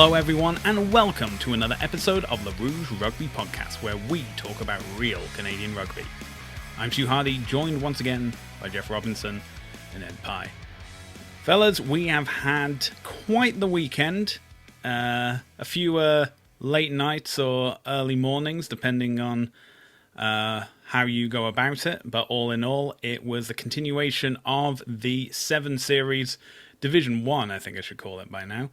Hello, everyone, and welcome to another episode of the Rouge Rugby podcast, where we talk about real Canadian rugby. I'm Stu Hardy, joined once again by Jeff Robinson and Ed Pye. Fellas, we have had quite the weekend. A few late nights or early mornings, depending on how you go about it. But all in all, it was the continuation of the 7 Series, Division 1, I think I should call it by now.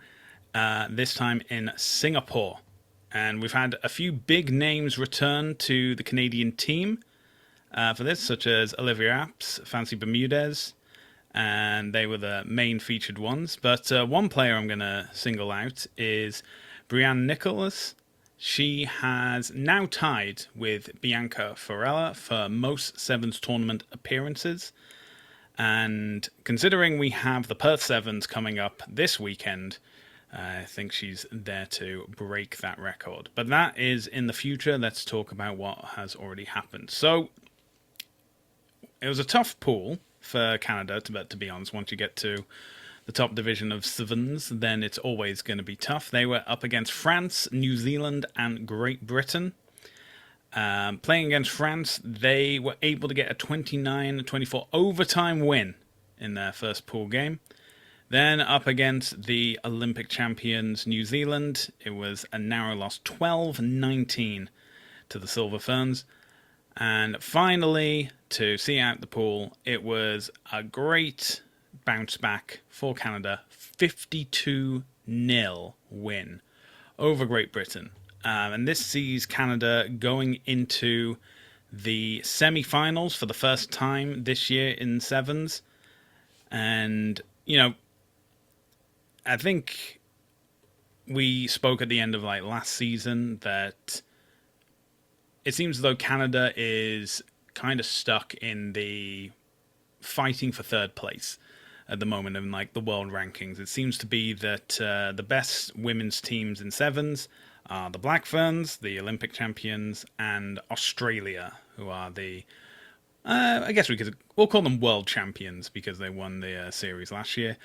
This time in Singapore. And we've had a few big names return to the Canadian team for this, such as Olivia Apps, Fancy Bermudez, and they were the main featured ones. But one player I'm going to single out is Brianne Nicholas. She has now tied with Bianca Farella for most Sevens tournament appearances. And considering we have the Perth Sevens coming up this weekend, I think she's there to break that record. But that is in the future. Let's talk about what has already happened. So, it was a tough pool for Canada, to be honest. Once you get to the top division of Sevens, then it's always going to be tough. They were up against France, New Zealand, and Great Britain. Playing against France, they were able to get a 29-24 overtime win in their first pool game. Then up against the Olympic champions New Zealand, it was a narrow loss, 12-19 to the Silver Ferns. And finally, to see out the pool, it was a great bounce back for Canada, 52-0 win over Great Britain. And this sees Canada going into the semi-finals for the first time this year in Sevens. And, you know, I think we spoke at the end of last season that it seems as though Canada is kind of stuck in the fighting for third place at the moment in the world rankings. It seems to be that the best women's teams in Sevens are the Black Ferns, the Olympic champions, and Australia, who are the I guess we'll call them world champions because they won the series last year.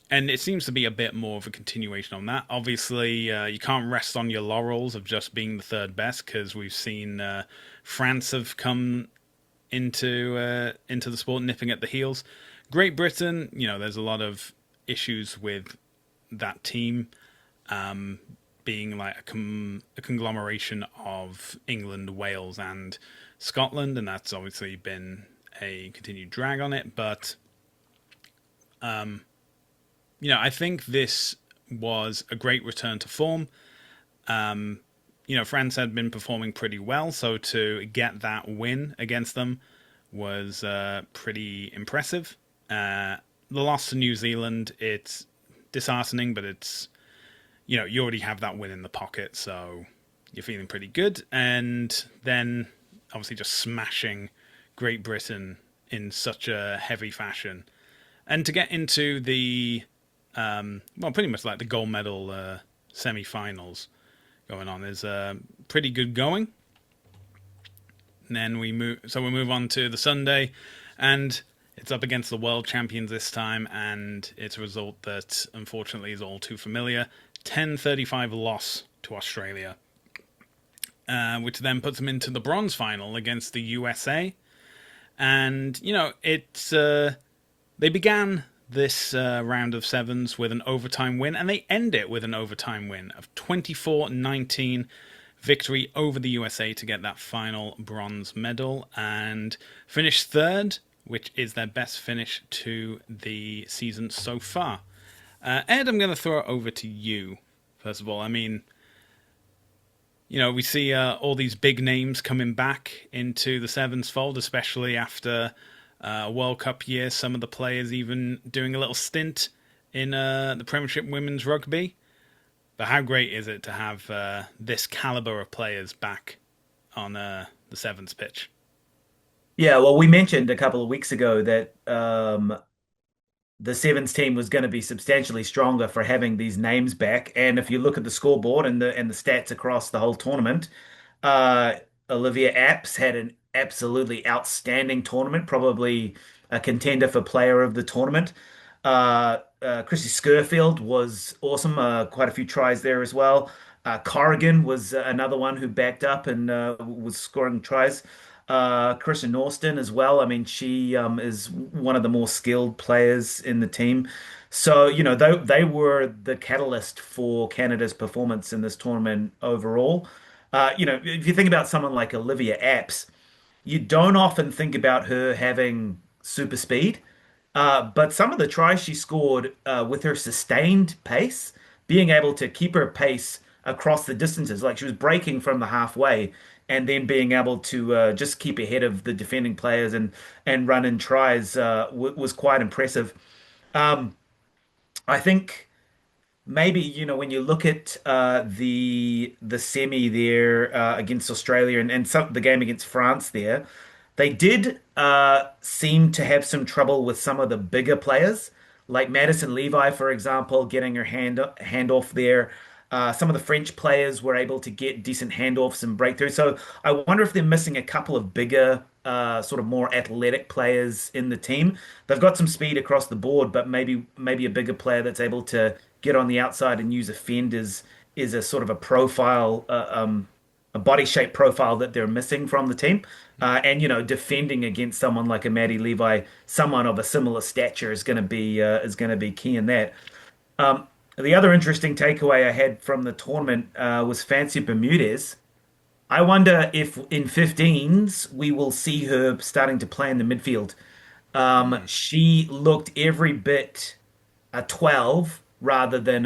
And it seems to be a bit more of a continuation on that. Obviously, you can't rest on your laurels of just being the third best, because we've seen France have come into the sport nipping at the heels. Great Britain, there's a lot of issues with that team being like a conglomeration of England, Wales, and Scotland, and that's obviously been a continued drag on it. But I think this was a great return to form. France had been performing pretty well, so to get that win against them was pretty impressive. The loss to New Zealand, it's disheartening, but it's, you already have that win in the pocket, so you're feeling pretty good. And then, obviously, just smashing Great Britain in such a heavy fashion. And to get into the pretty much like the gold medal semi-finals going on is pretty good going. And then we move on to the Sunday, and it's up against the world champions this time, and it's a result that unfortunately is all too familiar. 10-35 loss to Australia, which then puts them into the bronze final against the USA. And, they began this round of sevens with an overtime win, and they end it with an overtime win of 24-19 victory over the USA to get that final bronze medal and finish third, which is their best finish to the season so far. Ed, I'm going to throw it over to you, first of all. I mean, we see all these big names coming back into the sevens fold, especially after World Cup year, some of the players even doing a little stint in the Premiership Women's Rugby. But how great is it to have this caliber of players back on the sevens pitch? Yeah, well, we mentioned a couple of weeks ago that the Sevens team was going to be substantially stronger for having these names back. And if you look at the scoreboard and the stats across the whole tournament, uh, Olivia Apps had an absolutely outstanding tournament, probably a contender for player of the tournament. Chrissy Scurfield was awesome. Quite a few tries there as well. Corrigan was another one who backed up and was scoring tries. Christian Norston as well. I mean, she is one of the more skilled players in the team. So, they were the catalyst for Canada's performance in this tournament overall. If you think about someone like Olivia Apps, you don't often think about her having super speed, but some of the tries she scored with her sustained pace, being able to keep her pace across the distances, like she was breaking from the halfway and then being able to just keep ahead of the defending players and run in tries was quite impressive. Um, I think. Maybe, when you look at the semi there against Australia and the game against France there, they did seem to have some trouble with some of the bigger players, like Madison Levi, for example, getting her handoff there. Some of the French players were able to get decent handoffs and breakthroughs. So I wonder if they're missing a couple of bigger, sort of more athletic players in the team. They've got some speed across the board, but maybe a bigger player that's able to get on the outside and use a fend is a sort of a profile, a body shape profile that they're missing from the team. And defending against someone like a Maddie Levi, someone of a similar stature is going to be key in that. The other interesting takeaway I had from the tournament was Fancy Bermudez. I wonder if in 15s we will see her starting to play in the midfield. She looked every bit a 12 rather than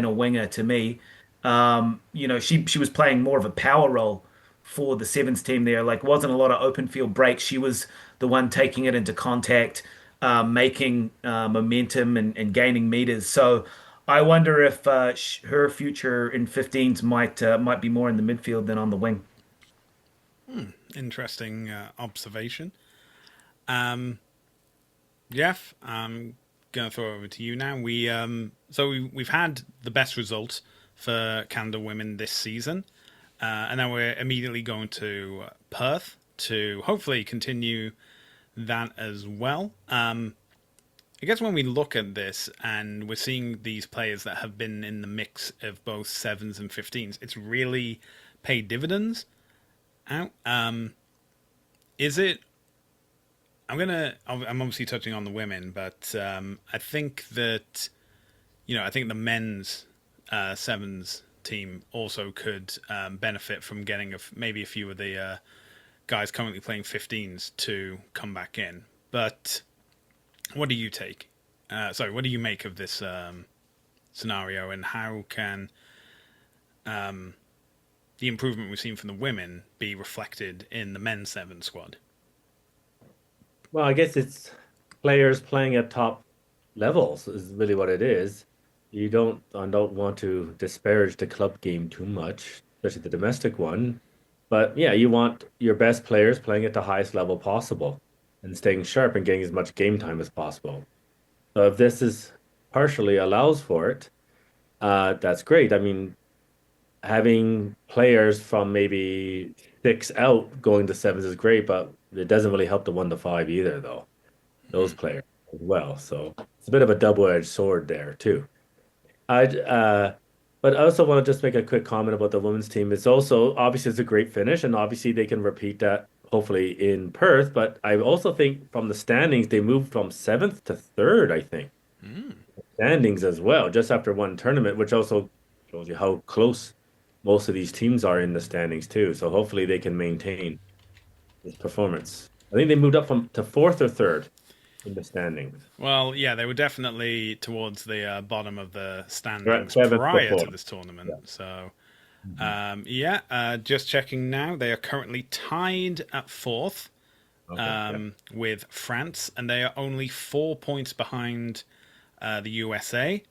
a winger to me. She was playing more of a power role for the sevens team there. Like, wasn't a lot of open field breaks. She was the one taking it into contact, making momentum and gaining meters. So I wonder if her future in 15s might be more in the midfield than on the wing. Interesting observation. Um, Jeff, I'm gonna throw it over to you now. We've had the best result for Canada women this season, and now we're immediately going to Perth to hopefully continue that as well. I guess when we look at this and we're seeing these players that have been in the mix of both sevens and 15s, it's really paid dividends out. Is it? I'm obviously touching on the women, but I think that I think the men's sevens team also could benefit from getting maybe a few of the guys currently playing 15s to come back in. But what do you take? What do you make of this scenario, and how can the improvement we've seen from the women be reflected in the men's seven squad? Well, I guess it's players playing at top levels is really what it is. I don't want to disparage the club game too much, especially the domestic one. But yeah, you want your best players playing at the highest level possible and staying sharp and getting as much game time as possible. So if this is partially allows for it, that's great. I mean, having players from maybe six out going to sevens is great, but it doesn't really help the 1 to 5 either, though. Those players as well. So it's a bit of a double-edged sword there too. I but I also want to just make a quick comment about the women's team. It's also obviously it's a great finish, and obviously they can repeat that hopefully in Perth. But I also think from the standings they moved from seventh to third. I think standings as well, just after one tournament, which also shows you how close most of these teams are in the standings too. So hopefully they can maintain this performance. I think they moved up from to fourth or third in the standings. Well, yeah, they were definitely towards the bottom of the They're at standings seventh prior before. to this tournament. Yeah. So, Mhm. just checking now, they are currently tied at fourth Okay. Yeah. with France, and they are only 4 points behind the USA.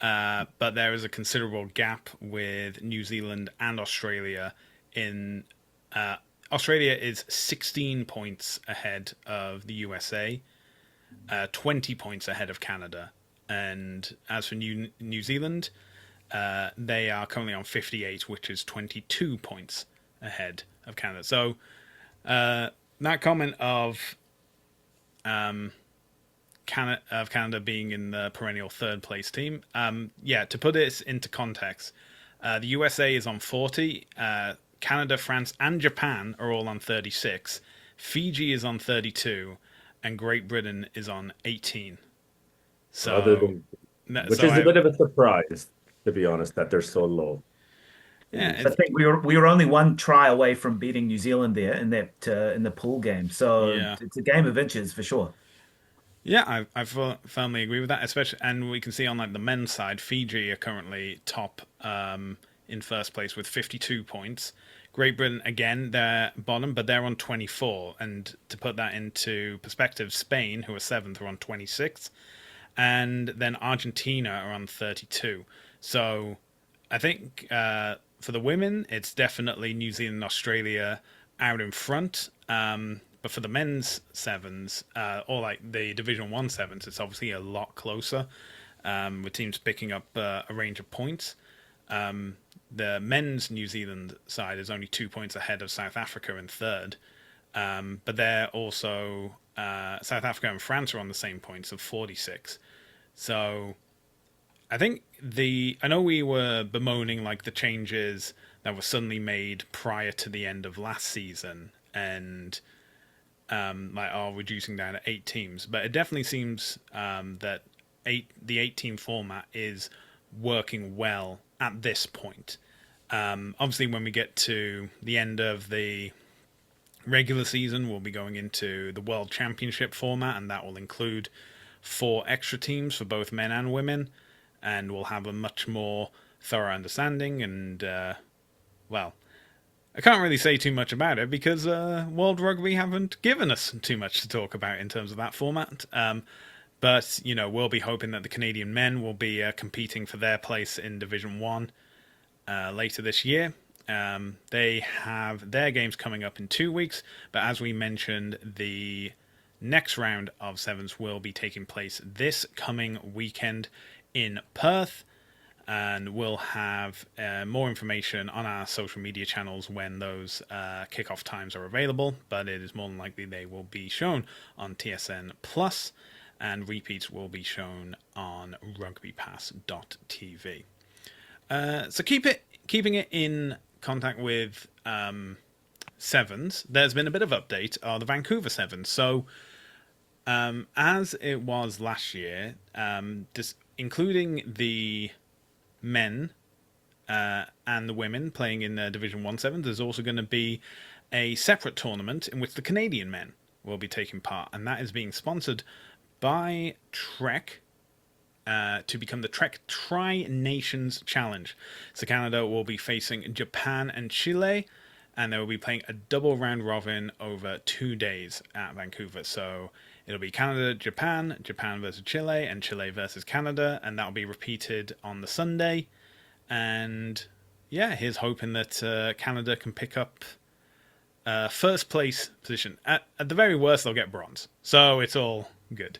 But there is a considerable gap with New Zealand and Australia. In Australia is 16 points ahead of the USA, 20 points ahead of Canada. And as for New Zealand, they are currently on 58, which is 22 points ahead of Canada. So that comment of Canada being in the perennial third place team. To put this into context, the USA is on 40. Canada, France, and Japan are all on 36. Fiji is on 32, and Great Britain is on 18. Other So, than, which is a bit of a surprise, to be honest, that they're so low. yeah, I think we were only one try away from beating New Zealand there in that in the pool game. So yeah. it's a game of inches for sure. Yeah, I firmly agree with that. Especially, and we can see on like the men's side, Fiji are currently top in first place with 52 points. Great Britain again, they're bottom, but they're on 24. And to put that into perspective, Spain, who are seventh, are on 26, and then Argentina are on 32. So I think for the women, it's definitely New Zealand and Australia out in front. But for the men's sevens, or like the Division 1 sevens, it's obviously a lot closer, with teams picking up a range of points. The men's New Zealand side is only 2 points ahead of South Africa in third. But they're also, South Africa and France are on the same points of 46. So I think I know we were bemoaning like the changes that were suddenly made prior to the end of last season and reducing down to 8 teams, but it definitely seems that the 8-team format is working well at this point. Obviously, when we get to the end of the regular season, we'll be going into the World Championship format, and that will include 4 extra teams for both men and women, and we'll have a much more thorough understanding. And I can't really say too much about it because World Rugby haven't given us too much to talk about in terms of that format. But we'll be hoping that the Canadian men will be competing for their place in Division 1 later this year. They have their games coming up in 2 weeks, but as we mentioned, the next round of sevens will be taking place this coming weekend in Perth, and we'll have more information on our social media channels when those kickoff times are available, but it is more than likely they will be shown on TSN Plus, and repeats will be shown on rugbypass.tv. So keeping it in contact with sevens, there's been a bit of update on the Vancouver Sevens. So as it was last year, including the men and the women playing in Division 1 sevens, there's also going to be a separate tournament in which the Canadian men will be taking part, and that is being sponsored by Trek to become the Trek Tri-Nations Challenge. So Canada will be facing Japan and Chile, and they will be playing a double round robin over 2 days at Vancouver. So it'll be Canada, Japan, Japan versus Chile, and Chile versus Canada, and that'll be repeated on the Sunday. And yeah, here's hoping that Canada can pick up first place position. At the very worst, they'll get bronze. So it's all good.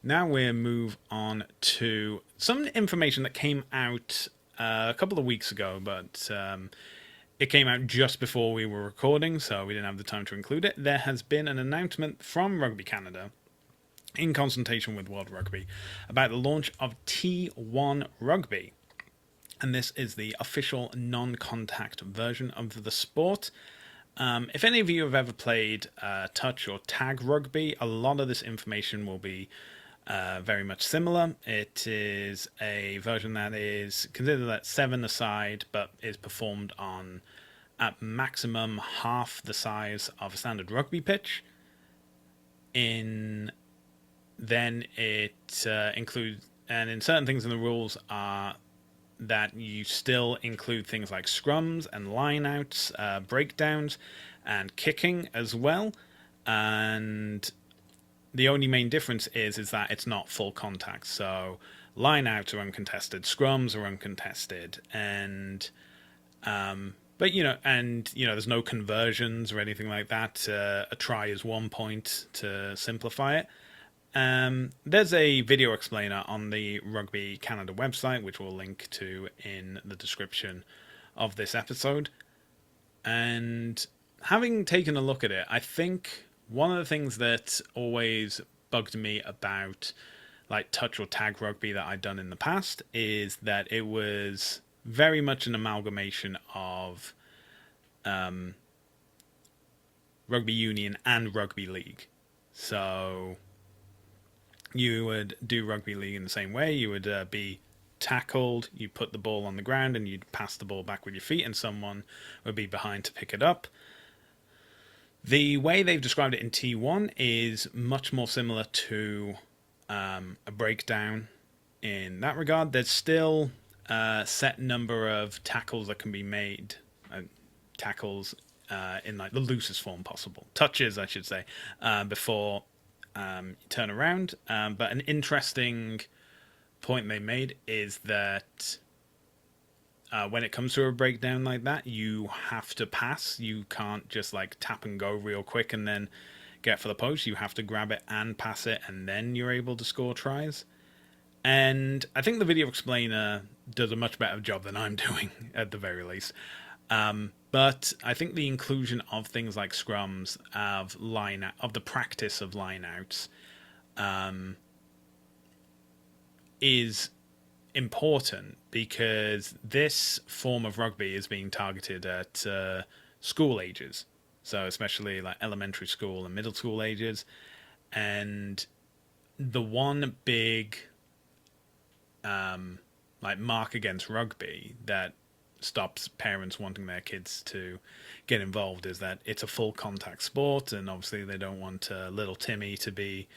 Now we'll move on to some information that came out a couple of weeks ago, but it came out just before we were recording, so we didn't have the time to include it. There has been an announcement from Rugby Canada, in consultation with World Rugby, about the launch of T1 Rugby. And this is the official non-contact version of the sport. If any of you have ever played touch or tag rugby, a lot of this information will be very much similar. It is a version that is considered at 7-a-side, but is performed on at maximum half the size of a standard rugby pitch. Then it includes, and in certain things in the rules are that you still include things like scrums and lineouts, breakdowns, and kicking as well. And the only main difference is that it's not full contact. So lineouts are uncontested, scrums are uncontested, and there's no conversions or anything like that. A try is 1 point to simplify it. There's a video explainer on the Rugby Canada website, which we'll link to in the description of this episode. And having taken a look at it, I think one of the things that always bugged me about like touch or tag rugby that I'd done in the past is that it was very much an amalgamation of rugby union and rugby league. So you would do rugby league in the same way. You would be tackled, you put the ball on the ground, and you'd pass the ball back with your feet, and someone would be behind to pick it up. The way they've described it in T1 is much more similar to a breakdown in that regard. There's still a set number of tackles that can be made, tackles in like the loosest form possible, touches, I should say, before you turn around. But an interesting point they made is that when it comes to a breakdown like that, you have to pass. You can't just like tap and go real quick and then get for the post. You have to grab it and pass it, and then you're able to score tries. And I think the video explainer does a much better job than I'm doing, at the very least. But I think the inclusion of things like scrums, of the practice of lineouts, is important because this form of rugby is being targeted at school ages, so especially like elementary school and middle school ages. And the one big like mark against rugby that stops parents wanting their kids to get involved is that it's a full contact sport, and obviously they don't want little Timmy to be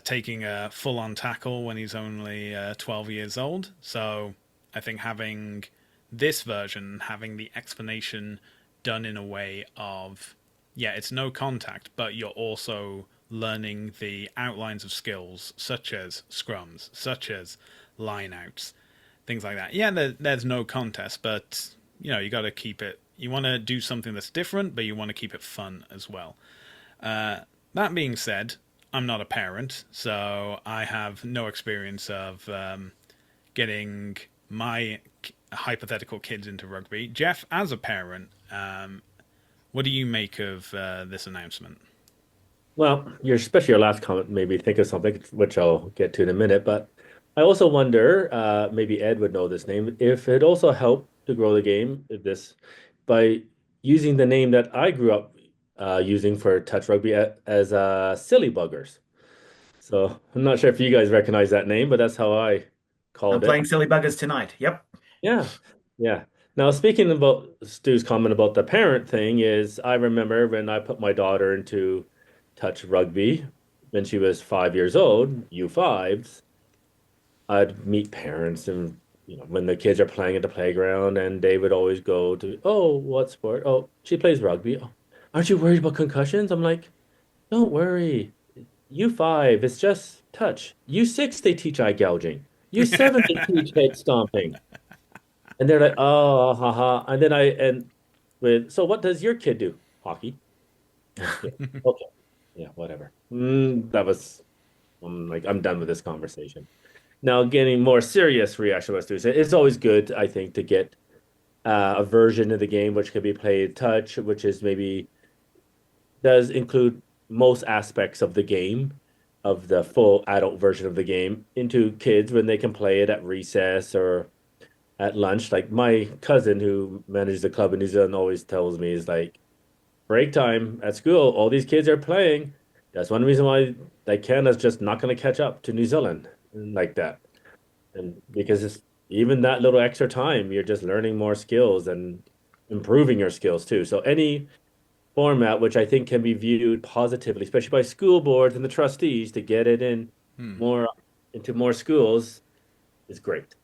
taking a full-on tackle when he's only 12 years old. So I think having this version, having the explanation done in a way of, yeah, it's no contact, but you're also learning the outlines of skills, such as scrums, such as lineouts, things like that. Yeah, there's no contest, but, you got to keep it, you want to do something that's different, but you want to keep it fun as well. That being said, I'm not a parent, so I have no experience of getting my hypothetical kids into rugby. Jeff, as a parent, what do you make of this announcement? Well, especially your last comment made me think of something, which I'll get to in a minute. But I also wonder, maybe Ed would know this name, if it also helped to grow the game, if this by using the name that I grew up using for touch rugby as Silly Buggers. So I'm not sure if you guys recognize that name, but that's how I I'm called it. playing silly buggers tonight. Yep. Yeah, yeah. Now, speaking about Stu's comment about the parent thing, is I remember when I put my daughter into touch rugby when she was 5 years old, U5s, I'd meet parents and when the kids are playing at the playground and they would always go to, oh, what sport? Oh, she plays rugby. Oh, aren't you worried about concussions? I'm like, don't worry. U5, it's just touch. U6, they teach eye gouging. U7, they teach head stomping. And they're like, oh, haha. And then so what does your kid do? Hockey. Yeah. Okay. Yeah, whatever. That was, I'm like, I'm done with this conversation. Now, getting more serious reaction was to say, it's always good, I think, to get a version of the game which can be played touch, which is maybe does include most aspects of the game, of the full adult version of the game, into kids when they can play it at recess or at lunch. Like my cousin who manages the club in New Zealand always tells me is like break time at school, all these kids are playing. That's one reason why like Canada's just not going to catch up to New Zealand like that. And because it's even that little extra time, you're just learning more skills and improving your skills too. So any format which I think can be viewed positively, especially by school boards and the trustees to get it in more into more schools is great.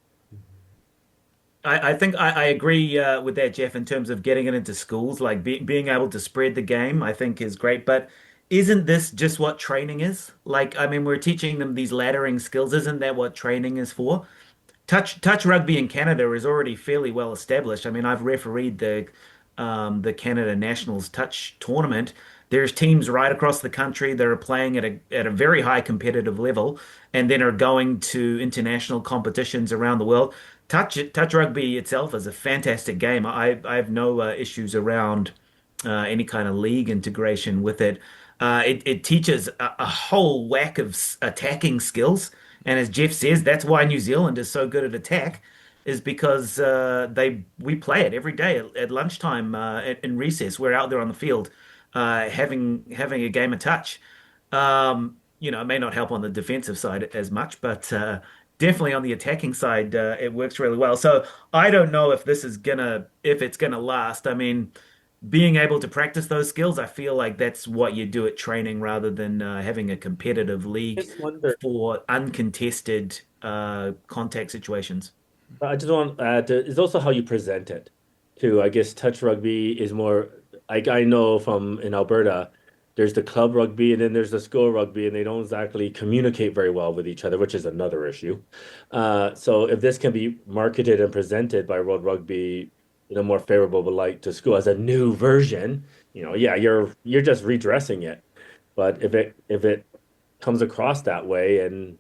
I think I agree with that, Jeff, in terms of getting it into schools, like being able to spread the game, I think is great. But isn't this just what training is? Like, I mean, we're teaching them these laddering skills. Isn't that what training is for? Touch rugby in Canada is already fairly well established. I mean, I've refereed the Canada Nationals touch tournament. There's teams right across the country that are playing at a very high competitive level, and then are going to international competitions around the world. Touch rugby itself is a fantastic game. I have no issues around any kind of league integration with it. It teaches a whole whack of attacking skills. And as Jeff says, that's why New Zealand is so good at attack, is because we play it every day at lunchtime, in recess. We're out there on the field, having a game of touch. It may not help on the defensive side as much, but definitely on the attacking side, it works really well. So I don't know if it's gonna last. I mean, being able to practice those skills, I feel like that's what you do at training rather than having a competitive league Just wonder. for uncontested contact situations. I just want to add, it's also how you present it too. I guess touch rugby is more like I know from in Alberta, there's the club rugby and then there's the school rugby, and they don't exactly communicate very well with each other, which is another issue. So if this can be marketed and presented by World Rugby in a more favorable light to school as a new version, yeah, you're just redressing it. But if it comes across that way and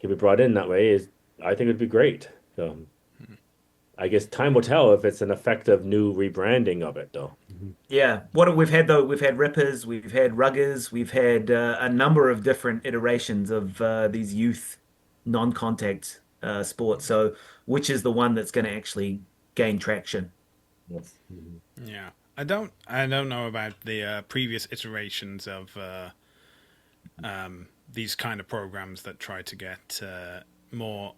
can be brought in that way, is I think it'd be great. So I guess time will tell if it's an effective new rebranding of it, though. Yeah, what we've had though, we've had rippers, we've had ruggers, we've had a number of different iterations of these youth non-contact sports. So, which is the one that's going to actually gain traction? Yes. Mhm. Yeah, I don't know about the previous iterations of these kind of programs that try to get more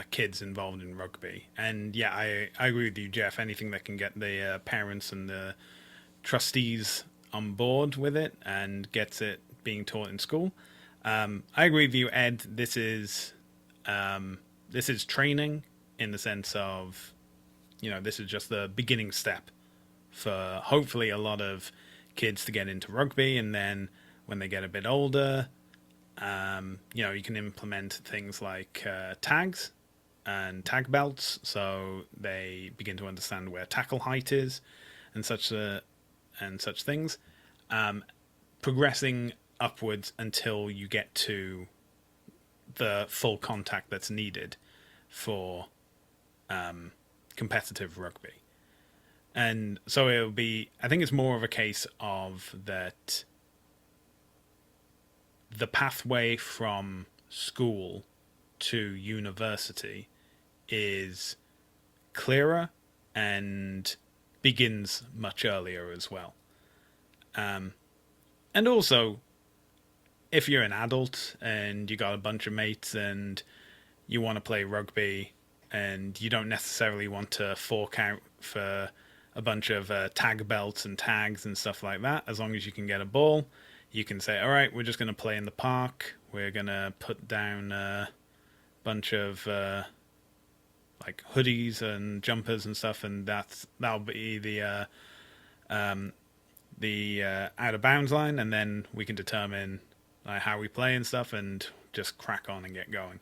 kids involved in rugby. And yeah, I agree with you, Jeff. Anything that can get the parents and the trustees on board with it and gets it being taught in school. I agree with you, Ed. This is training in the sense of, this is just the beginning step for hopefully a lot of kids to get into rugby, and then when they get a bit older, you can implement things like tags and tag belts, so they begin to understand where tackle height is and such things, progressing upwards until you get to the full contact that's needed for competitive rugby. And so it'll be, I think it's more of a case of that the pathway from school to university is clearer and begins much earlier as well. And also, if you're an adult and you got a bunch of mates and you want to play rugby and you don't necessarily want to fork out for a bunch of tag belts and tags and stuff like that, as long as you can get a ball, you can say, all right, we're just going to play in the park. We're going to put down a bunch of like hoodies and jumpers and stuff, and that'll be the out of bounds line, and then we can determine how we play and stuff, and just crack on and get going.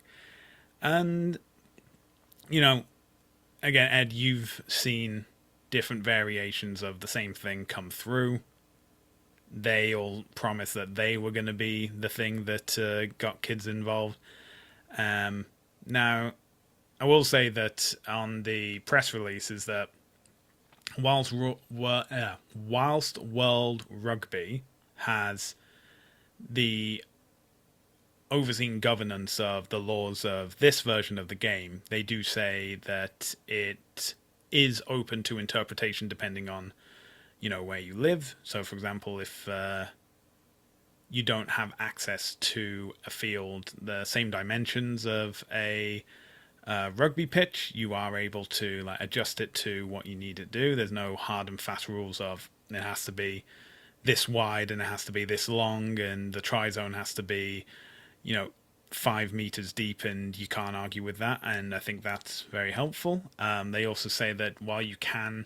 And again, Ed, you've seen different variations of the same thing come through. They all promised that they were going to be the thing that got kids involved. Now, I will say that on the press release is that whilst World Rugby has the overseeing governance of the laws of this version of the game, they do say that it is open to interpretation depending on where you live. So for example, if you don't have access to a field the same dimensions of a rugby pitch, you are able to adjust it to what you need to do. There's no hard and fast rules of it has to be this wide and it has to be this long and the try zone has to be 5 meters deep, and you can't argue with that. And I think that's very helpful. They also say that while you can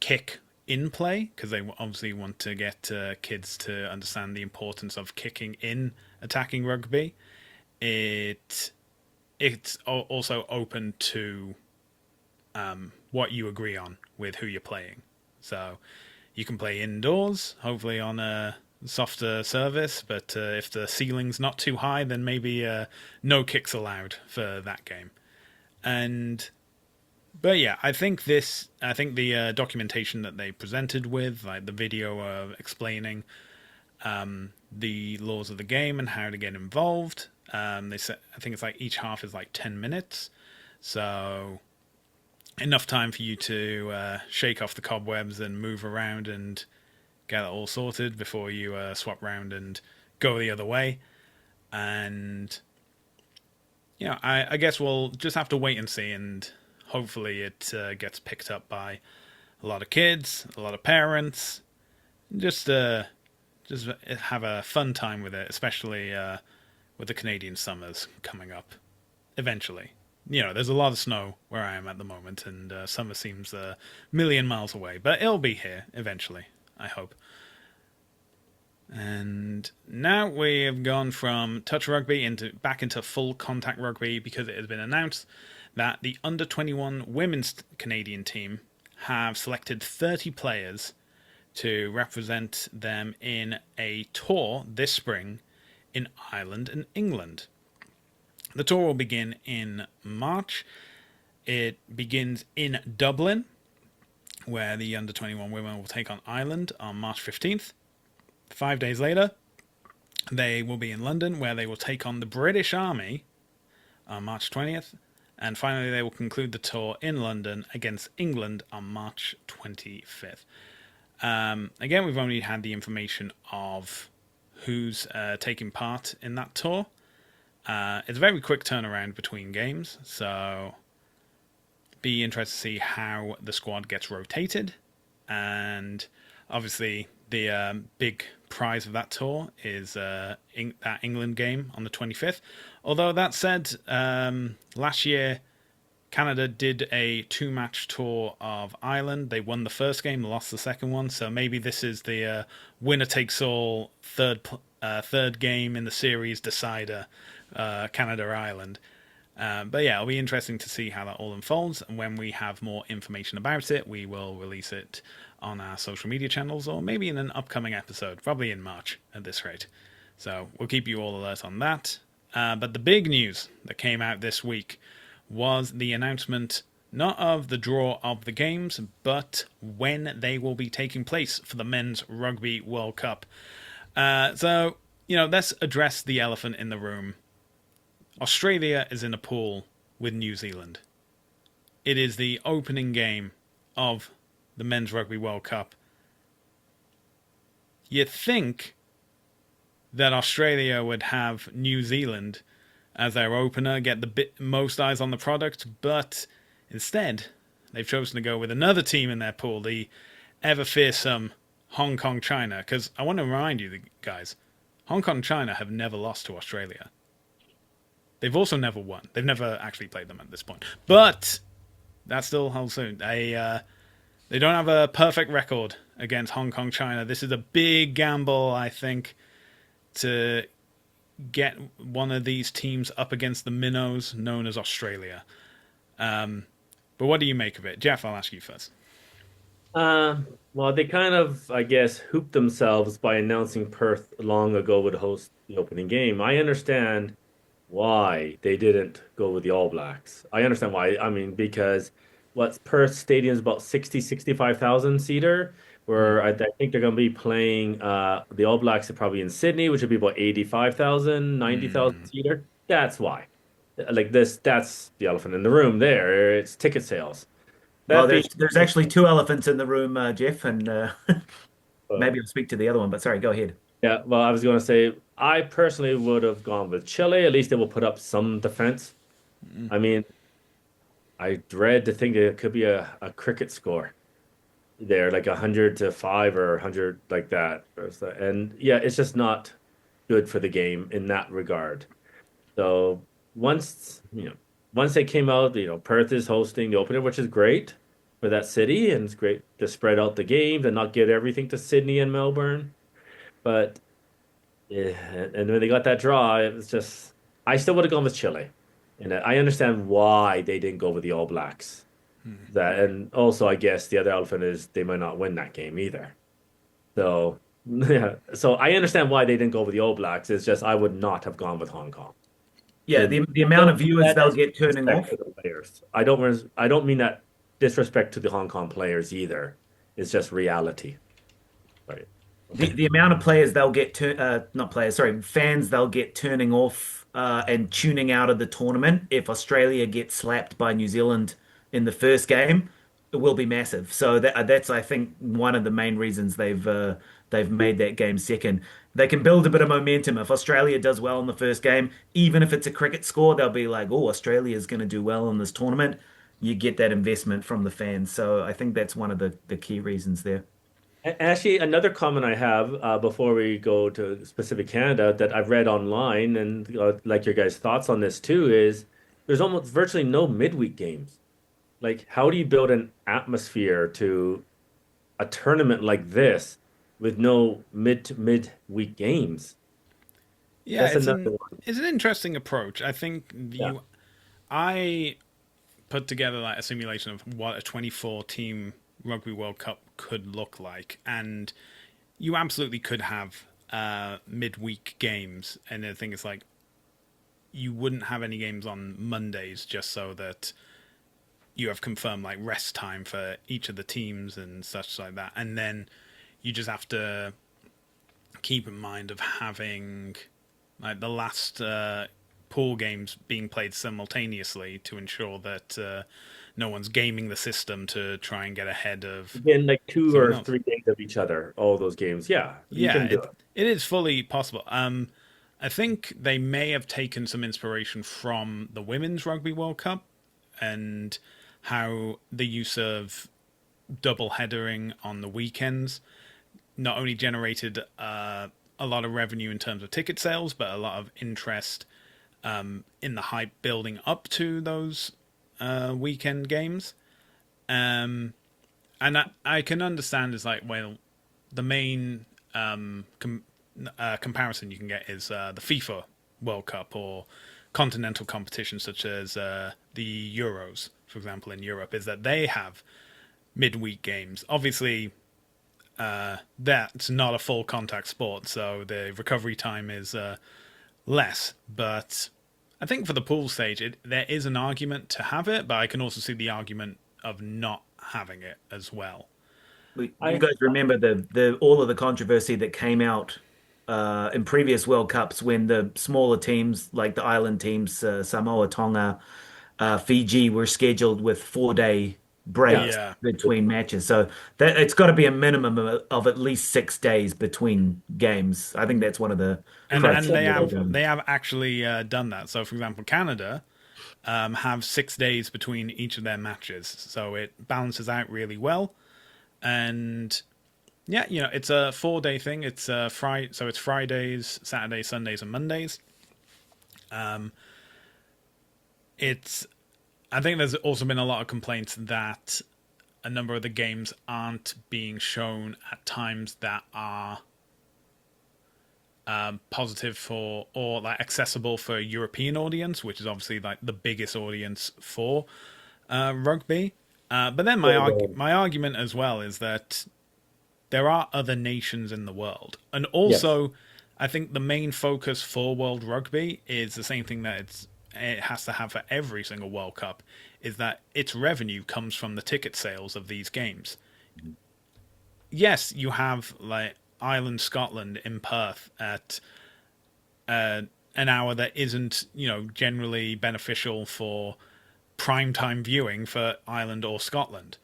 kick in play, because they obviously want to get kids to understand the importance of kicking in attacking rugby, it's also open to what you agree on with who you're playing. So you can play indoors, hopefully on a softer surface, but if the ceiling's not too high, then maybe no kicks allowed for that game. But yeah, I think the documentation that they presented with, like the video explaining the laws of the game and how to get involved. They said, I think it's like each half is like 10 minutes, so enough time for you to shake off the cobwebs and move around and get it all sorted before you swap round and go the other way. And I guess we'll just have to wait and see, and hopefully it gets picked up by a lot of kids, a lot of parents. Just have a fun time with it, especially with the Canadian summers coming up eventually. There's a lot of snow where I am at the moment, and summer seems a million miles away, but it'll be here eventually, I hope. And now we have gone from touch rugby back into full contact rugby, because it has been announced that the under-21 women's Canadian team have selected 30 players to represent them in a tour this spring in Ireland and England. The tour will begin in March. It begins in Dublin, where the under-21 women will take on Ireland on March 15th. 5 days later, they will be in London, where they will take on the British Army on March 20th. And finally, they will conclude the tour in London against England on March 25th. Again, we've only had the information of who's taking part in that tour. It's a very quick turnaround between games, so be interested to see how the squad gets rotated. And obviously, the big prize of that tour is that England game on the 25th. Although that said, last year Canada did a 2-match tour of Ireland. They won the first game, lost the second one. So maybe this is the winner takes all third game in the series decider, Canada-Ireland. But yeah, it'll be interesting to see how that all unfolds. And when we have more information about it, we will release it on our social media channels, or maybe in an upcoming episode, probably in March at this rate. So we'll keep you all alert on that. But the big news that came out this week was the announcement not of the draw of the games, but when they will be taking place for the Men's Rugby World Cup. So, let's address the elephant in the room. Australia is in a pool with New Zealand. It is the opening game of the Men's Rugby World Cup. You'd think that Australia would have New Zealand as their opener, get the most eyes on the product, but instead they've chosen to go with another team in their pool, the ever-fearsome Hong Kong China. Because I want to remind you guys, Hong Kong China have never lost to Australia. They've also never won. They've never actually played them at this point. But that still holds soon. They don't have a perfect record against Hong Kong China. This is a big gamble, I think, to get one of these teams up against the minnows known as Australia. But what do you make of it? Jeff, I'll ask you first. Well, they kind of, I guess, hooped themselves by announcing Perth long ago would host the opening game. I understand why they didn't go with the All Blacks. I understand why. I mean, because Perth Stadium is about 65,000 seater, where I think they're going to be playing the All Blacks are probably in Sydney, which would be about 85,000, 90,000 seater. That's why. Like this, that's the elephant in the room there. It's ticket sales. Well, there's actually 2 elephants in the room, Jeff, and maybe I'll speak to the other one, but sorry, go ahead. Yeah, well, I was going to say, I personally would have gone with Chile. At least they will put up some defense. I mean, I dread to think that it could be a cricket score there, like 100-5 or 100 like that. And yeah, it's just not good for the game in that regard. So once they came out, Perth is hosting the opener, which is great for that city, and it's great to spread out the games and not give everything to Sydney and Melbourne. But yeah, and when they got that draw, it was just, I still would have gone with Chile. And I understand why they didn't go with the All Blacks. That, and also, I guess the other elephant is they might not win that game either. So yeah, so I understand why they didn't go with the All Blacks. It's just I would not have gone with Hong Kong. Yeah, the amount of viewers they'll get turning off. The players. I don't mean that disrespect to the Hong Kong players either. It's just reality. Right. Okay. the amount of players they'll get not players, sorry, fans they'll get turning off and tuning out of the tournament if Australia gets slapped by New Zealand in the first game, it will be massive. So that's I think one of the main reasons they've made that game second. They can build a bit of momentum. If Australia does well in the first game, even if it's a cricket score, they'll be like, "Oh, Australia's going to do well in this tournament." You get that investment from the fans. So I think that's one of the key reasons there. Actually, another comment I have before we go to specific Canada that I've read online and like your guys' thoughts on this too is there's almost virtually no midweek games. Like, how do you build an atmosphere to a tournament like this with no midweek games? Yeah, That's another one. it's an interesting approach. I think Yeah. I put together like a simulation of what a 24 team Rugby World Cup could look like, and you absolutely could have midweek games. And the thing is, like, you wouldn't have any games on Mondays just so that you have confirmed like rest time for each of the teams and such like that, and then you just have to keep in mind of having like the last pool games being played simultaneously to ensure that no one's gaming the system to try and get ahead of Again, like two someone or else. 3 days of each other, all those games. Yeah, you Yeah, can do it. it is fully possible. I think they may have taken some inspiration from the Women's Rugby World Cup and how the use of double headering on the weekends not only generated a lot of revenue in terms of ticket sales, but a lot of interest in the hype building up to those weekend games. Um, and I can understand is like, well, the main comparison you can get is the FIFA World Cup or continental competitions such as the Euros, for example, in Europe, is that they have midweek games. Obviously, that's not a full contact sport, so the recovery time is less. But I think for the pool stage, there is an argument to have it, but I can also see the argument of not having it as well. You I guys remember the all of the controversy that came out in previous World Cups when the smaller teams like the island teams, Samoa, Tonga, Fiji, were scheduled with 4 day yeah. breaks Yeah, between matches. So that it's got to be a minimum of at least 6 days between games. I think that's one of the and So criteria they're they going. have actually done that. So, for example, Canada have 6 days between each of their matches, so it balances out really well. And yeah, it's a 4 day thing. It's Friday, so it's Fridays, Saturdays, Sundays, and Mondays. It's I think there's also been a lot of complaints that a number of the games aren't being shown at times that are positive for or like accessible for a European audience, which is obviously like the biggest audience for rugby. But then my argument as well is that there are other nations in the world, and yes. also I think the main focus for World Rugby is the same thing that it has to have for every single World Cup, is that its revenue comes from the ticket sales of these games. Yes, you have like Ireland, Scotland in Perth at an hour that isn't, generally beneficial for prime time viewing for Ireland or Scotland.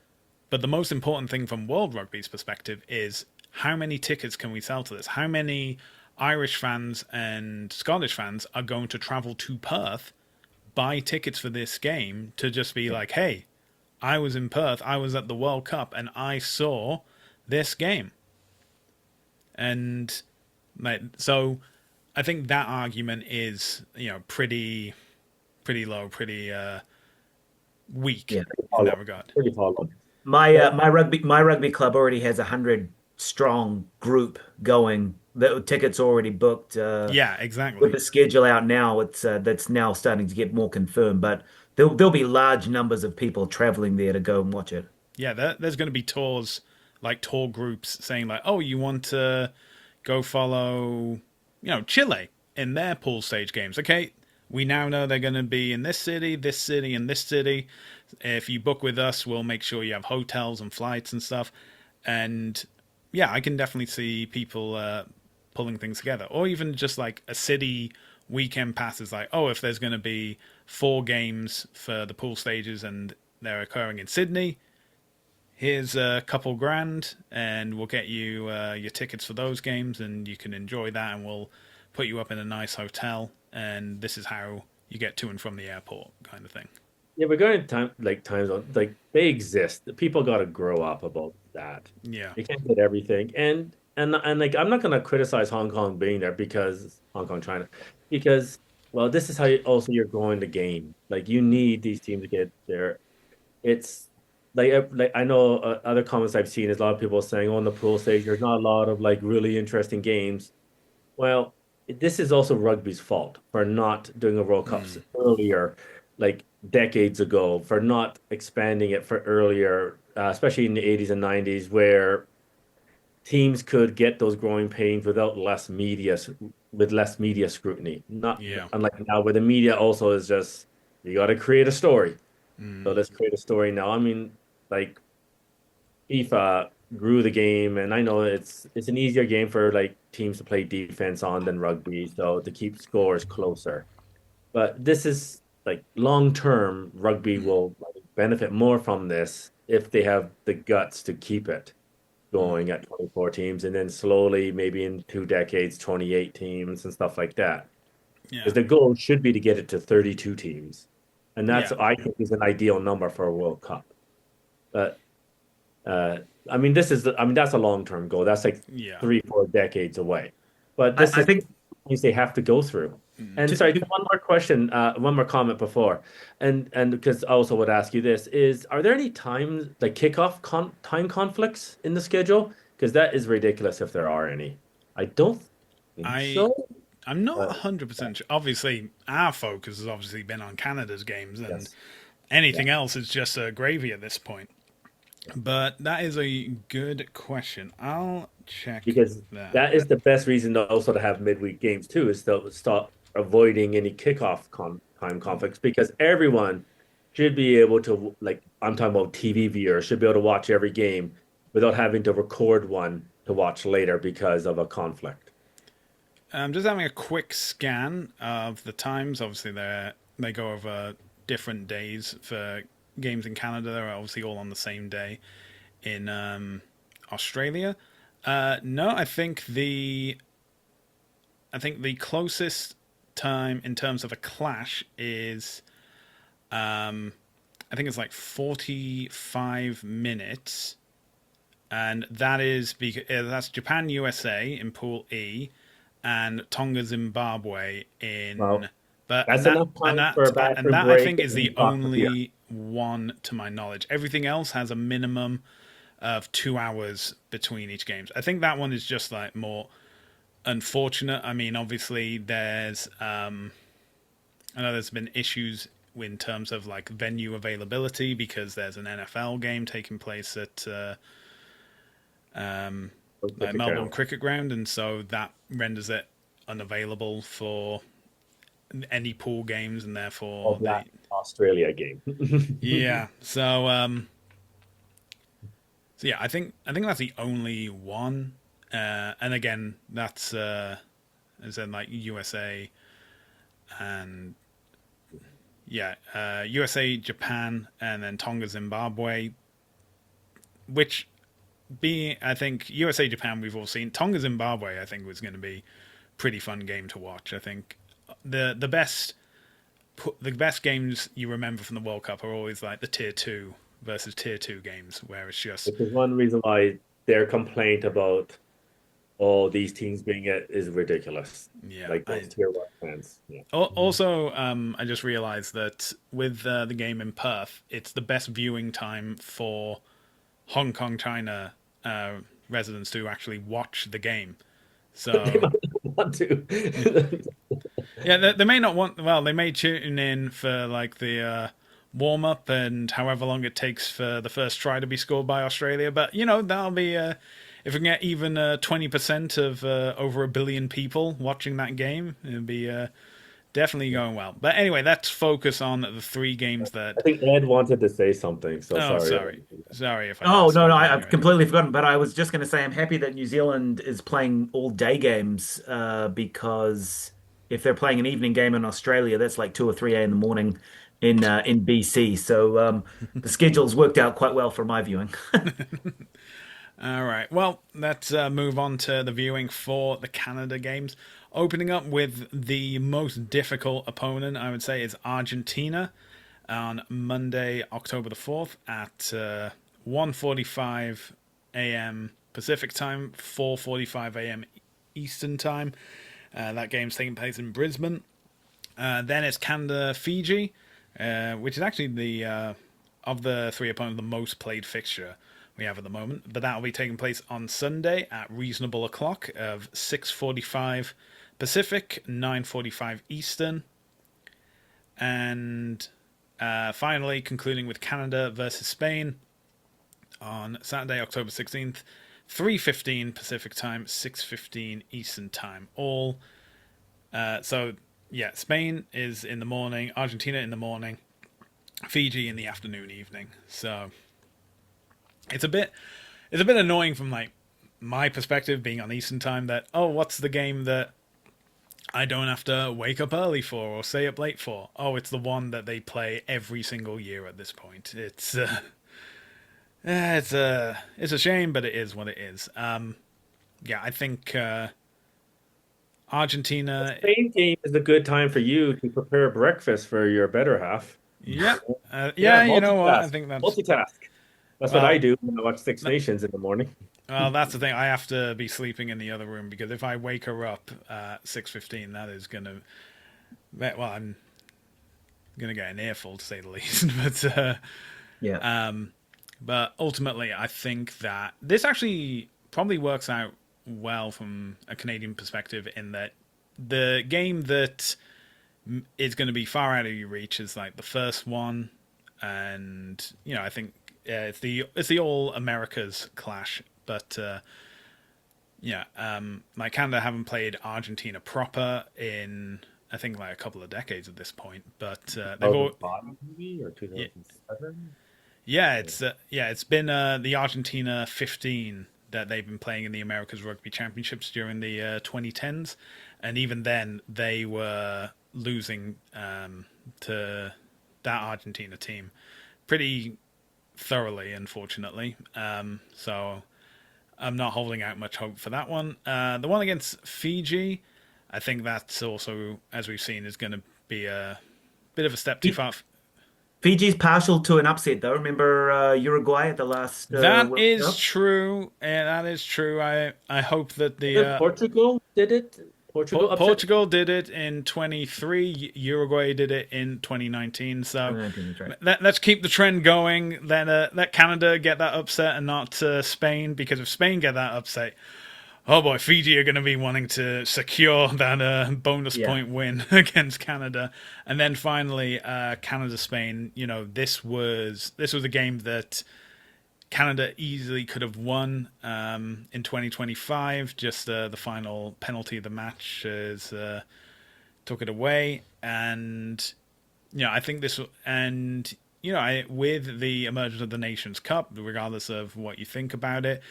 But the most important thing from World Rugby's perspective is how many tickets can we sell to this? How many Irish fans and Scottish fans are going to travel to Perth, buy tickets for this game to just be like, hey, I was in Perth, I was at the World Cup, and I saw this game. And so I think that argument is, pretty low, pretty weak Yeah. in that regard. Pretty hollow. My rugby club already has 100 strong group going. The tickets already booked. Yeah, With exactly. the schedule out now, it's that's now starting to get more confirmed. But there'll be large numbers of people traveling there to go and watch it. Yeah, there's going to be tours, like tour groups saying like, oh, you want to go follow, Chile in their pool stage games. Okay, we now know they're going to be in this city, and this city. If you book with us, we'll make sure you have hotels and flights and stuff. And yeah, I can definitely see people pulling things together, or even just like a city weekend pass is like, oh, if there's going to be 4 games for the pool stages and they're occurring in Sydney, here's a couple grand, and we'll get you your tickets for those games, and you can enjoy that, and we'll put you up in a nice hotel, and this is how you get to and from the airport, kind of thing. Yeah, we're going to time zone. Like they exist. The people got to grow up about that. Yeah. You can't get everything, and like I'm not gonna criticize Hong Kong being there because Hong Kong, China, because well, this is how also you're growing the game. Like you need these teams to get there. It's like I know other comments I've seen is a lot of people saying, "Oh, on the pool stage, there's not a lot of like really interesting games." Well, this is also rugby's fault for not doing a World Cups Mm. earlier, like decades ago, for not expanding it for earlier, especially in the 80s and 90s, where teams could get those growing pains without with less media scrutiny. Not Yeah. unlike now, where the media also is just you got to create a story. So Mm. let's create a story now. I mean, like FIFA grew the game, and I know it's an easier game for like teams to play defense on than rugby, so to keep scores closer. But this is like long term, rugby Mm. will like, benefit more from this if they have the guts to keep it Mm. going at 24 teams, and then slowly, maybe in 2 decades, 28 teams and stuff like that. Yeah. Because the goal should be to get it to 32 teams, and that's Yeah. I think is an ideal number for a World Cup. But Uh, I mean, that's a long-term goal. That's like Yeah. 3, 4 decades away. But I, this I is think things they have to go through. Mm. And to, sorry, to just one more question, one more comment before, and because I also would ask you this is, are there any times like time conflicts in the schedule? Because that is ridiculous if there are any. I don't think I so. I'm not But 100% sure. Obviously, our focus has obviously been on Canada's games, and yes, yeah, anything else is just gravy at this point. But that is a good question. I'll check because that. that is the best reason to also to have midweek games too, is to stop avoiding any time conflicts because everyone should be able to like I'm talking about TV viewers should be able to watch every game without having to record one to watch later because of a conflict. I'm just having a quick scan of the times. Obviously, they go over different days for games in Canada. They're obviously all on the same day in Australia. No, I think the closest time in terms of a clash is I think it's like 45 minutes, and that's Japan USA in Pool E, and Tonga Zimbabwe in. Well, But that's enough and time for a that and bathroom that I break think is and the talk to beer. only one to my knowledge. Everything else has a minimum of 2 hours between each games. I think that one is just like more unfortunate. I mean, obviously I know there's been issues in terms of like venue availability because there's an NFL game taking place at like Melbourne Cricket Ground, and so that renders it unavailable for any pool games, and therefore Of that Australia game. yeah. So yeah, I think that's the only one, and again that's as in like USA and yeah, USA, Japan, and then Tonga, Zimbabwe, which being I think USA, Japan we've all seen. Tonga, Zimbabwe I think was going to be pretty fun game to watch. I think the best games you remember from the World Cup are always like the tier two versus tier two games, where it's just Which is one reason why their complaint about all these teams being it is ridiculous. yeah. Like those tier one fans. Yeah. Also, I just realised that with the game in Perth, it's the best viewing time for Hong Kong, China residents to actually watch the game. They So might not want to. yeah, they may not want. Well, they may tune in for like the warm up and however long it takes for the first try to be scored by Australia. But that'll be if we can get even 20% of over a billion people watching that game, it'd be definitely going well. But anyway, let's focus on the three games I that. think Ed wanted to say something, so Oh, sorry. sorry if I Oh, no, no, spoke over I've you. completely forgotten. But I was just going to say I'm happy that New Zealand is playing all day games because if they're playing an evening game in Australia, that's like 2 or 3 a in the morning in BC. So the schedule's worked out quite well for my viewing. All right. Well, let's move on to the viewing for the Canada games. Opening up with the most difficult opponent, I would say, is Argentina on Monday, October the 4th at 1:45 a.m. Pacific time, 4:45 a.m. Eastern time. That game's taking place in Brisbane. Then it's Canada Fiji, which is actually the of the three opponents the most played fixture we have at the moment. But that will be taking place on Sunday at reasonable o'clock of 6:45 Pacific, 9:45 Eastern, and finally concluding with Canada versus Spain on Saturday, October 16th, 3:15 Pacific time, 6:15 Eastern time. All so yeah, Spain is in the morning, Argentina in the morning, Fiji in the afternoon, evening. So it's a bit annoying from like my perspective, being on Eastern time, that what's the game that I don't have to wake up early for or stay up late for? Oh, it's the one that they play every single year at this point. It's a shame, but it is what it is. Yeah, I think Argentina. Spain game is a good time for you to prepare breakfast for your better half. Yep. Yeah, Yeah, you know what? I think that's multitask. That's what I well. do when I watch Six Nations in the morning. Well, that's the thing. I have to be sleeping in the other room because if I wake her up at 6:15, that is gonna. Well, I'm gonna get an earful to say the least. Yeah. But ultimately, I think that this actually probably works out well from a Canadian perspective in that the game that is going to be far out of your reach is like the first one, and I think it's the all Americas clash, but yeah, like Canada haven't played Argentina proper in I think like a couple of decades at this point, but they've all 2005 maybe or yeah, 2007. it's been the Argentina 15 that they've been playing in the Americas Rugby Championships during the 2010s, and even then they were losing to that Argentina team pretty thoroughly, unfortunately. So I'm not holding out much hope for that one. The one against Fiji, I think that's also, as we've seen, is going to be a bit of a step too far. Fiji's partial to an upset, though. Remember Uruguay at the last That World is Cup? true. Yeah, that is true. I hope that the Portugal did it. Portugal upset. Portugal did it in 23. Uruguay did it in 2019. So 2019, that's right. let's keep the trend going. Let Canada get that upset and not Spain, because if Spain get that upset, oh boy, Fiji are going to be wanting to secure that bonus Yeah. point win against Canada. And then finally, Canada Spain. This was a game that Canada easily could have won in 2025. Just the final penalty of the match took it away, and I think this and with the emergence of the Nations Cup, regardless of what you think about it,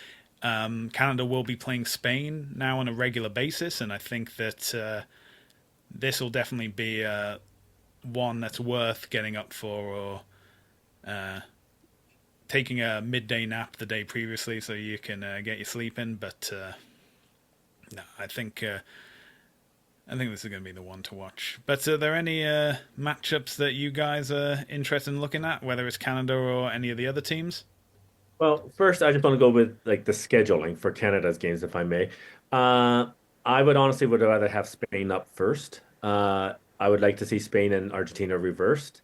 Canada will be playing Spain now on a regular basis, and I think that this will definitely be one that's worth getting up for, or taking a midday nap the day previously so you can get your sleep in. But no, I think this is going to be the one to watch. But are there any matchups that you guys are interested in looking at, whether it's Canada or any of the other teams? Well, first, I just want to go with like the scheduling for Canada's games, if I may. I would rather have Spain up first. I would like to see Spain and Argentina reversed,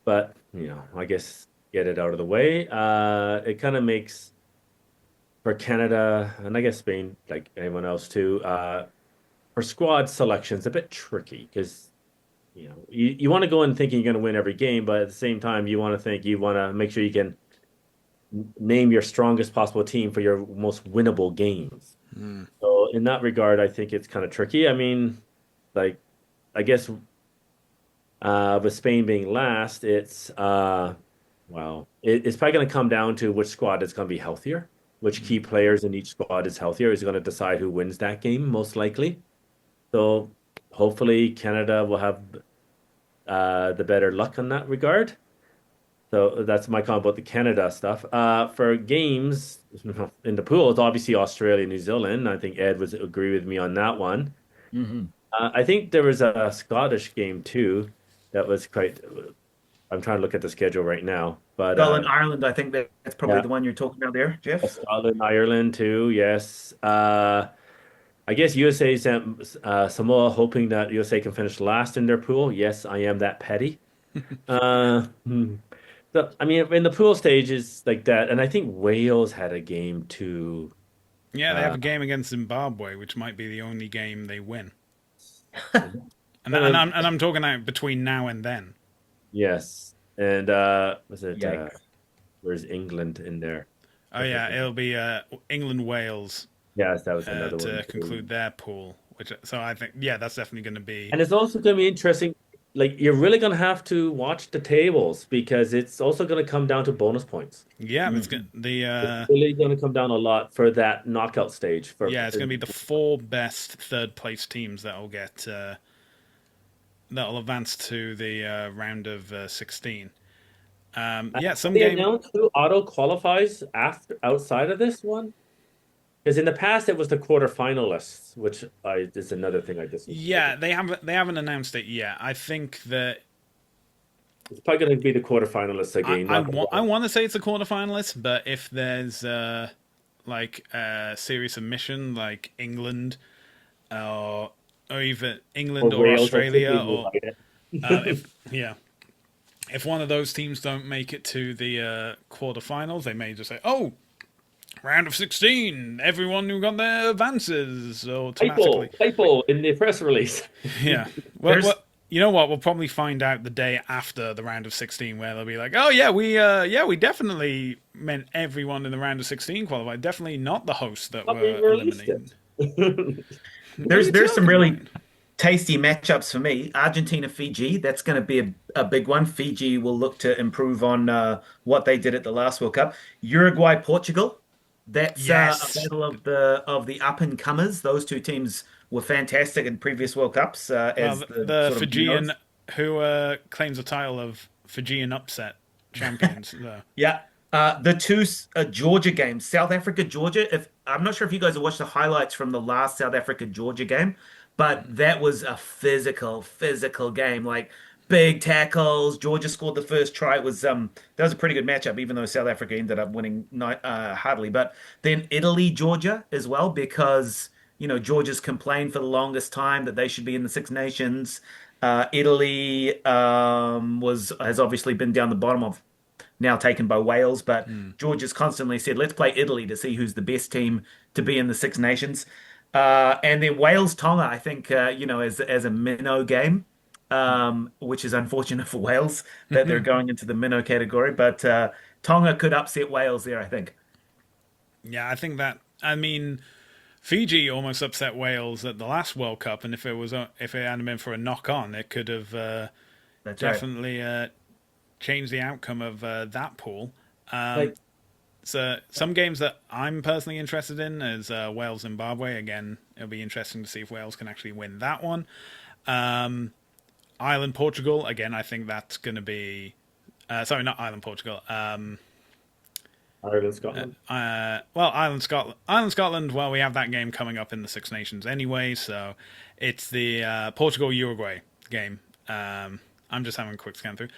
but I guess get it out of the way. It kind of makes for Canada and I guess Spain, like anyone else too, for squad selections a bit tricky because you want to go in thinking you're going to win every game, but at the same time you want to make sure you can name your strongest possible team for your most winnable games. So in that regard, I think it's kind of tricky. I mean, like I guess With Spain being last, it's probably going to come down to which squad is going to be healthier, which key players in each squad is healthier is going to decide who wins that game, most likely. So hopefully Canada will have the better luck in that regard. So that's my comment about the Canada stuff. For games in the pool, it's obviously Australia, New Zealand. I think Ed would agree with me on that one. Hmm. I think there was a Scottish game too that was quite. I'm trying to look at the schedule right now, but Scotland, Ireland, I think that's probably yeah, the one you're talking about there, Jeff. Scotland, Ireland too. Yes. I guess USA sent Samoa hoping that USA can finish last in their pool. Yes, I am that petty. Hmm. So, I mean, in the pool stages like that, and I think Wales had a game too. Yeah, they have Uh, a game against Zimbabwe, which might be the only game they win. And and I'm, I'm talking out between now and then. yes, and was it Yikes. where's England in there? Oh I can't yeah, think. it'll be England Wales Yes, that was another one to too. conclude their pool. Which so I think that's definitely going to be. And it's also going to be interesting. Like you're really going to have to watch the tables because it's also going to come down to bonus points. Yeah, it's Hmm. the It's really going to come down a lot for that knockout stage. it's going to be the four best third place teams that'll advance to the round of 16. Yeah, some They game. announced who auto qualifies after outside of this one. Because in the past it was the quarterfinalists, which is another thing I disagree Yeah, with. they haven't announced it yet. I think that It's probably going to be the quarterfinalists again, not the I one. want to say it's a quarterfinalist, but if there's like a serious admission like England or even Or England or Wales, I think Australia we will or write it. if if one of those teams don't make it to the quarterfinals, they may just say, "Oh, round of 16, everyone who got their advances automatically." Typo in the press release. Yeah. There's You know what? We'll probably find out the day after the round of 16, where they'll be like, "Oh yeah, we definitely meant everyone in the round of 16 qualified. Definitely not the hosts that But we were released eliminated." it. What are there's you there's some talking about? really tasty matchups for me. Argentina, Fiji. That's going to be a big one. Fiji will look to improve on what they did at the last World Cup. Uruguay, Portugal. That's a Yes, battle of the up and comers. Those two teams were fantastic in previous World Cups well, as the the sort of Fijian minnows. who claims the title of Fijian upset champions. So. Yeah. The two Georgia games, South Africa, Georgia. If I'm not sure if you guys have watched the highlights from the last South Africa, Georgia game, but that was a physical game. Like big tackles. Georgia scored the first try. It was that was a pretty good matchup, even though South Africa ended up winning not hardly. But then Italy, Georgia as well, because Georgia's complained for the longest time that they should be in the Six Nations. Italy was has obviously been down the bottom of now taken by Wales. But Hmm. George has constantly said, let's play Italy to see who's the best team to be in the Six Nations. And then Wales Tonga, I think, as a minnow game, which is unfortunate for Wales that they're going into the minnow category. But Tonga could upset Wales there, I think. Yeah, I think that. I mean, Fiji almost upset Wales at the last World Cup, and if it hadn't been for a knock on, it could have That's right. definitely changed the outcome of that pool. Like, So some games that I'm personally interested in is Wales Zimbabwe. Again, it'll be interesting to see if Wales can actually win that one. Ireland Portugal. Again, I think that's going to be. Sorry, not Ireland Portugal. Ireland, Scotland. Well, Ireland Scotland. Well, we have that game coming up in the Six Nations anyway, so it's the Portugal Uruguay game. I'm just having a quick scan through.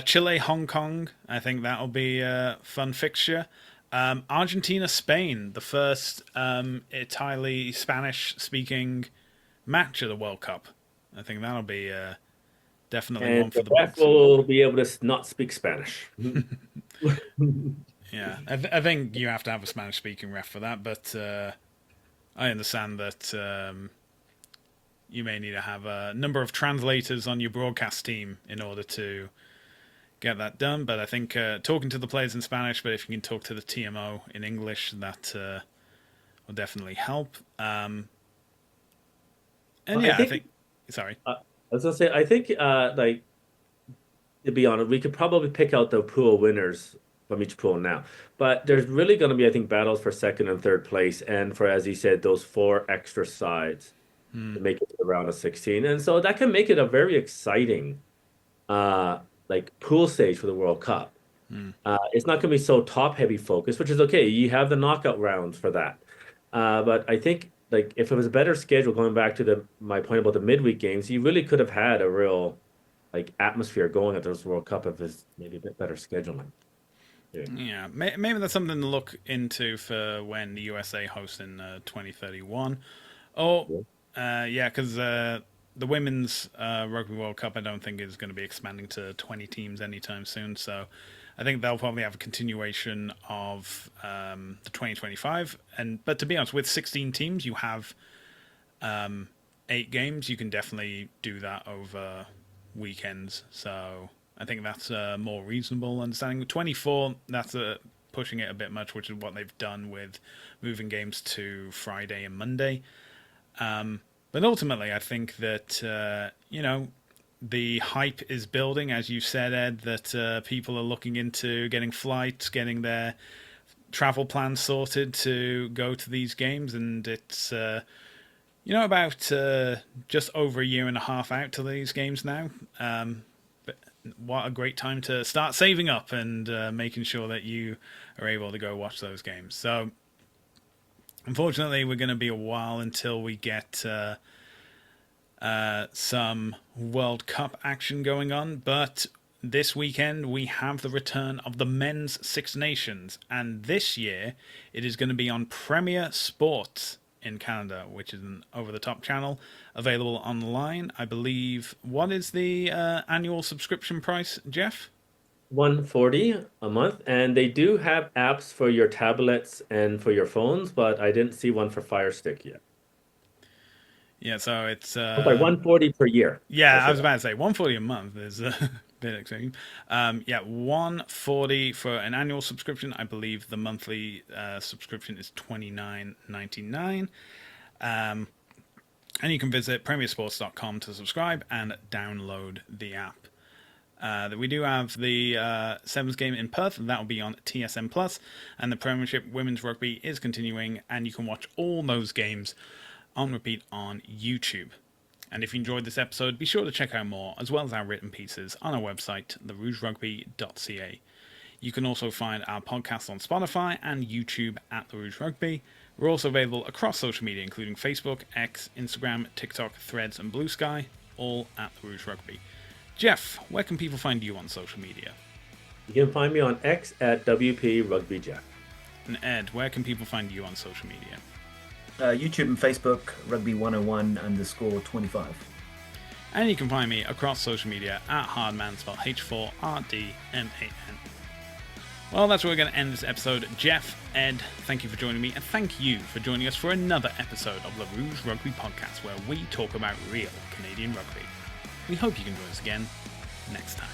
Chile Hong Kong. I think that'll be a fun fixture. Argentina Spain, the first entirely Spanish speaking match of the World Cup. I think that'll be definitely And one for the the ref books. will be able to not speak Spanish. Yeah, I think you have to have a Spanish speaking ref for that, but I understand that you may need to have a number of translators on your broadcast team in order to get that done. But I think talking to the players in Spanish, but if you can talk to the TMO in English, that will definitely help. And Well, I yeah, I think think. Sorry. I was gonna say I think like to be honest, we could probably pick out the pool winners from each pool now. But there's really going to be, I think, battles for second and third place, and for, as you said, those four extra sides to make it to the round of 16. And so that can make it a very exciting, like pool stage for the World Cup. It's not going to be so top heavy focused, which is okay. You have the knockout rounds for that. But I think like if it was a better schedule, going back to my point about the midweek games, you really could have had a real like atmosphere going at this World Cup if it's maybe a bit better scheduling. Yeah, maybe that's something to look into for when the USA hosts in 2031. Oh, yeah, because the Women's Rugby World Cup I don't think is going to be expanding to 20 teams anytime soon. So I think they'll probably have a continuation of the 2025. But to be honest, with 16 teams, you have 8 games. You can definitely do that over weekends. So I think that's a more reasonable understanding. 24, that's pushing it a bit much, which is what they've done with moving games to Friday and Monday. But ultimately, I think that, the hype is building, as you said, Ed, that people are looking into getting flights, getting their travel plans sorted to go to these games. And it's, about just over a year and a half out to these games now. But what a great time to start saving up and making sure that you are able to go watch those games. So, unfortunately, we're going to be a while until we get some World Cup action going on, but this weekend we have the return of the Men's Six Nations, and this year it is going to be on Premier Sports in Canada, which is an over-the-top channel available online. I believe, what is the annual subscription price, Jeff? $140 a month, and they do have apps for your tablets and for your phones, but I didn't see one for Fire Stick yet. Yeah, so it's sorry, $140 per year. Yeah, I was about to say $140 a month is a bit extreme. Yeah, $140 for an annual subscription. I believe the monthly subscription is $29.99. And you can visit premiersports.com to subscribe and download the app. We do have the Sevens game in Perth, and that will be on TSN Plus, and the Premiership Women's Rugby is continuing, and you can watch all those games on repeat on YouTube. And if you enjoyed this episode, be sure to check out more, as well as our written pieces, on our website, therougerugby.ca. You can also find our podcast on Spotify and YouTube at The Rouge Rugby. We're also available across social media, including Facebook, X, Instagram, TikTok, Threads, and Blue Sky, all at The Rouge Rugby. Jeff, where can people find you on social media? You can find me on X at WP Rugby Jeff. And Ed, where can people find you on social media? YouTube and Facebook, Rugby101_25. And you can find me across social media at Hardman, spelled H4RDMAN. Well, that's where we're going to end this episode. Jeff, Ed, thank you for joining me, and thank you for joining us for another episode of the Rouge Rugby Podcast, where we talk about real Canadian rugby. We hope you can join us again next time.